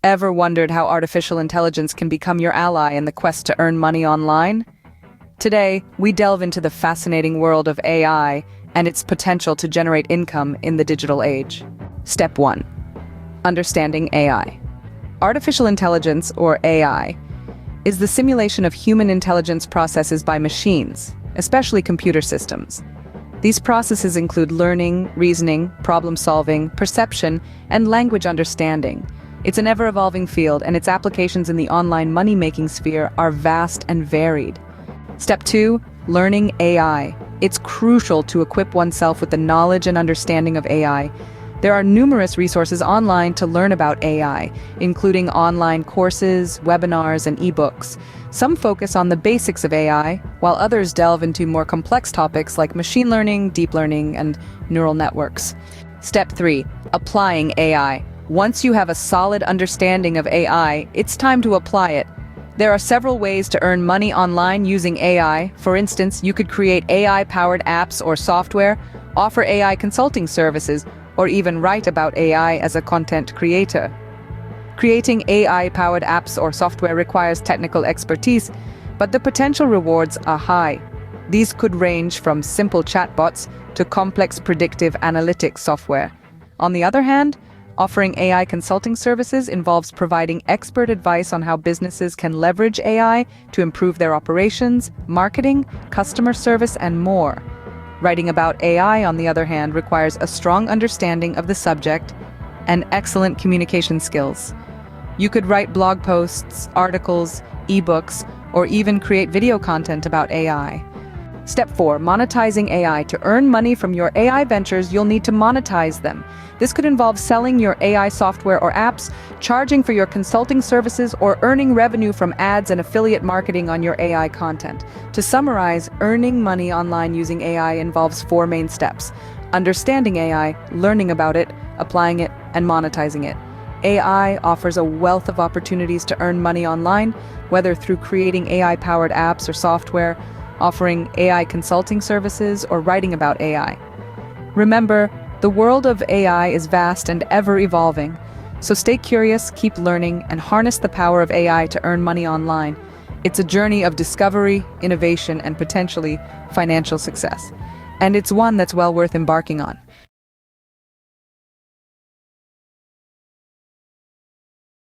Ever wondered how artificial intelligence can become your ally in the quest to earn money online? Today, we delve into the fascinating world of AI and its potential to generate income in the digital age. Step 1. Understanding AI. Artificial intelligence, or AI, is the simulation of human intelligence processes by machines, especially computer systems. These processes include learning, reasoning, problem-solving, perception, and language understanding. It's an ever-evolving field, and its applications in the online money-making sphere are vast and varied. Step 2. Learning AI. It's crucial to equip oneself with the knowledge and understanding of AI. There are numerous resources online to learn about AI, including online courses, webinars, and ebooks. Some focus on the basics of AI, while others delve into more complex topics like machine learning, deep learning, and neural networks. Step 3. Applying AI. Once you have a solid understanding of AI, it's time to apply it. There are several ways to earn money online using AI. For instance, you could create AI-powered apps or software, offer AI consulting services, or even write about AI as a content creator. Creating AI-powered apps or software requires technical expertise, but the potential rewards are high. These could range from simple chatbots to complex predictive analytics software. On the other hand, offering AI consulting services involves providing expert advice on how businesses can leverage AI to improve their operations, marketing, customer service, and more. Writing about AI, on the other hand, requires a strong understanding of the subject and excellent communication skills. You could write blog posts, articles, ebooks, or even create video content about AI. Step 4. Monetizing AI. To earn money from your AI ventures, you'll need to monetize them. This could involve selling your AI software or apps, charging for your consulting services, or earning revenue from ads and affiliate marketing on your AI content. To summarize, earning money online using AI involves 4 main steps: understanding AI, learning about it, applying it, and monetizing it. AI offers a wealth of opportunities to earn money online, whether through creating AI-powered apps or software, offering AI consulting services, or writing about AI. Remember, the world of AI is vast and ever-evolving, so stay curious, keep learning, and harness the power of AI to earn money online. It's a journey of discovery, innovation, and potentially financial success. And it's one that's well worth embarking on.